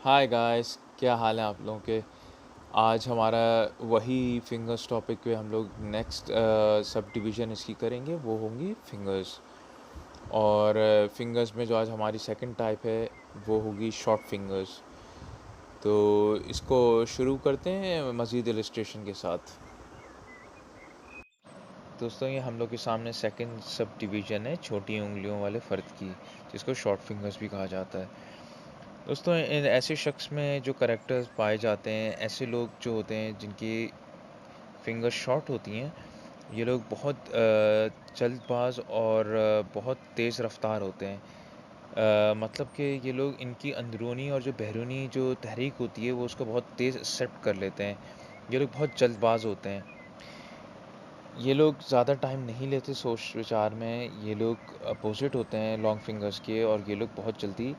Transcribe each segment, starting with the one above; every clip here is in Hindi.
हाय गाइस, क्या हाल है आप लोगों के। आज हमारा वही फिंगर्स टॉपिक पे हम लोग नेक्स्ट सब डिवीज़न इसकी करेंगे, वो होंगी फिंगर्स। और फिंगर्स में जो आज हमारी सेकंड टाइप है वो होगी शॉर्ट फिंगर्स। तो इसको शुरू करते हैं मज़ीद इलस्ट्रेशन के साथ। दोस्तों, ये हम लोग के सामने सेकंड सब डिवीज़न है छोटी उंगलियों वाले फ़र्द की, जिसको शॉर्ट फिंगर्स भी कहा जाता है। दोस्तों, इन ऐसे शख्स में जो करैक्टर्स पाए जाते हैं, ऐसे लोग जो होते हैं जिनकी फिंगर्स शॉर्ट होती हैं, ये लोग बहुत जल्दबाज और बहुत तेज़ रफ्तार होते हैं। मतलब कि ये लोग इनकी अंदरूनी और जो बैरूनी जो तहरीक होती है वो उसको बहुत तेज़ एक्सेप्ट कर लेते हैं। ये लोग बहुत जल्दबाज होते हैं। ये लोग ज़्यादा टाइम नहीं लेते सोच विचार में। ये लोग अपोजिट होते हैं लॉन्ग फिंगर्स के, और ये लोग बहुत जल्दी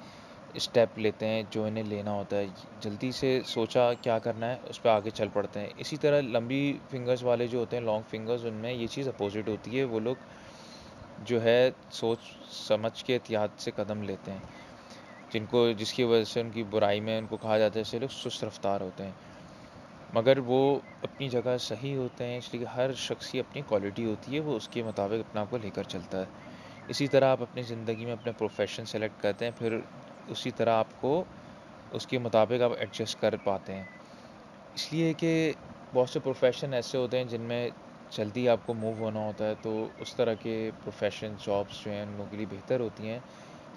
स्टेप लेते हैं जो इन्हें लेना होता है। जल्दी से सोचा क्या करना है उस पे आगे चल पड़ते हैं। इसी तरह लंबी फिंगर्स वाले जो होते हैं लॉन्ग फिंगर्स, उनमें ये चीज़ अपोजिट होती है। वो लोग जो है सोच समझ के एहतियात से कदम लेते हैं, जिसकी वजह से उनकी बुराई में उनको कहा जाता है ऐसे लोग सुस्त रफ्तार होते हैं। मगर वो अपनी जगह सही होते हैं, इसलिए हर शख्स की अपनी क्वालिटी होती है, वो उसके मुताबिक अपने आप को लेकर चलता है। इसी तरह आप अपनी ज़िंदगी में अपना प्रोफ़ेशन सेलेक्ट करते हैं, फिर उसी तरह आपको उसके मुताबिक आप एडजस्ट कर पाते हैं। इसलिए कि बहुत से प्रोफ़ेशन ऐसे होते हैं जिनमें जल्दी आपको मूव होना होता है, तो उस तरह के प्रोफ़ेशन जॉब्स जो हैं उन लोगों के लिए बेहतर होती हैं,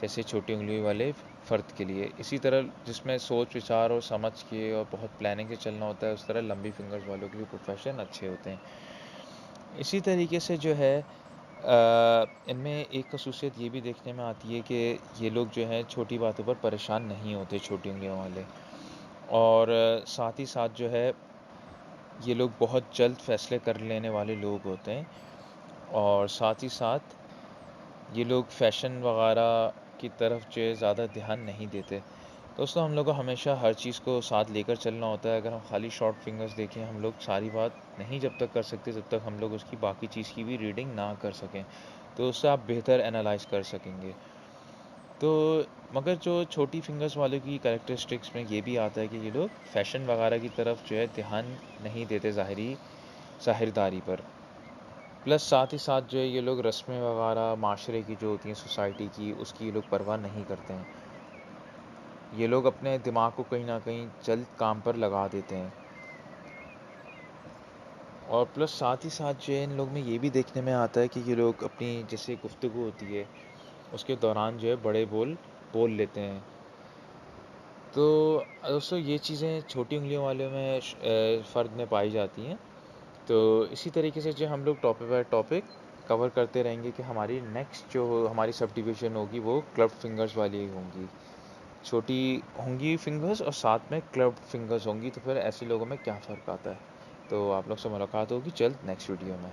जैसे छोटी उंगली वाले फ़र्द के लिए। इसी तरह जिसमें सोच विचार और समझ के और बहुत प्लानिंग से चलना होता है, उस तरह लंबी फिंगर्स वालों के लिए प्रोफ़ेशन अच्छे होते हैं। इसी तरीके से जो है इनमें एक ख़ासियत ये भी देखने में आती है कि ये लोग जो हैं छोटी बातों पर परेशान नहीं होते, छोटी उंगलियों वाले। और साथ ही साथ जो है ये लोग बहुत जल्द फ़ैसले कर लेने वाले लोग होते हैं, और साथ ही साथ ये लोग फ़ैशन वग़ैरह की तरफ जो है ज़्यादा ध्यान नहीं देते। दोस्तों, हम लोग को हमेशा हर चीज़ को साथ लेकर चलना होता है। अगर हम खाली शॉर्ट फिंगर्स देखें, हम लोग सारी बात नहीं जब तक कर सकते जब तक हम लोग उसकी बाकी चीज़ की भी रीडिंग ना कर सकें। तो उससे आप बेहतर एनालाइज़ कर सकेंगे। तो मगर जो छोटी फिंगर्स वालों की कैरेक्टरिस्टिक्स में ये भी आता है कि ये लोग फ़ैशन वग़ैरह की तरफ जो है ध्यान नहीं देते ज़ाहिरदारी पर। प्लस साथ ही साथ जो है ये लोग रस्में वग़ैरह माशरे की जो होती हैं, सोसाइटी की, उसकी ये लोग परवाह नहीं करते हैं। ये लोग अपने दिमाग को कहीं न कहीं जल्द काम पर लगा देते हैं। और प्लस साथ ही साथ जो है इन लोग में ये भी देखने में आता है कि ये लोग अपनी जैसे गुफ्तगू होती है, उसके दौरान जो है बड़े बोल बोल लेते हैं। तो दोस्तों, ये चीज़ें छोटी उँगलियों वालों में फ़र्द में पाई जाती हैं। तो इसी तरीके से जो हम लोग टॉपिक बाय टॉपिक कवर करते रहेंगे कि हमारी नेक्स्ट जो हमारी सब डिवीज़न होगी वो क्लब्ड फिंगर्स वाली होंगी। छोटी होंगी फिंगर्स और साथ में क्लब्ड फिंगर्स होंगी, तो फिर ऐसे लोगों में क्या फ़र्क आता है। तो आप लोग से मुलाकात होगी जल्द नेक्स्ट वीडियो में।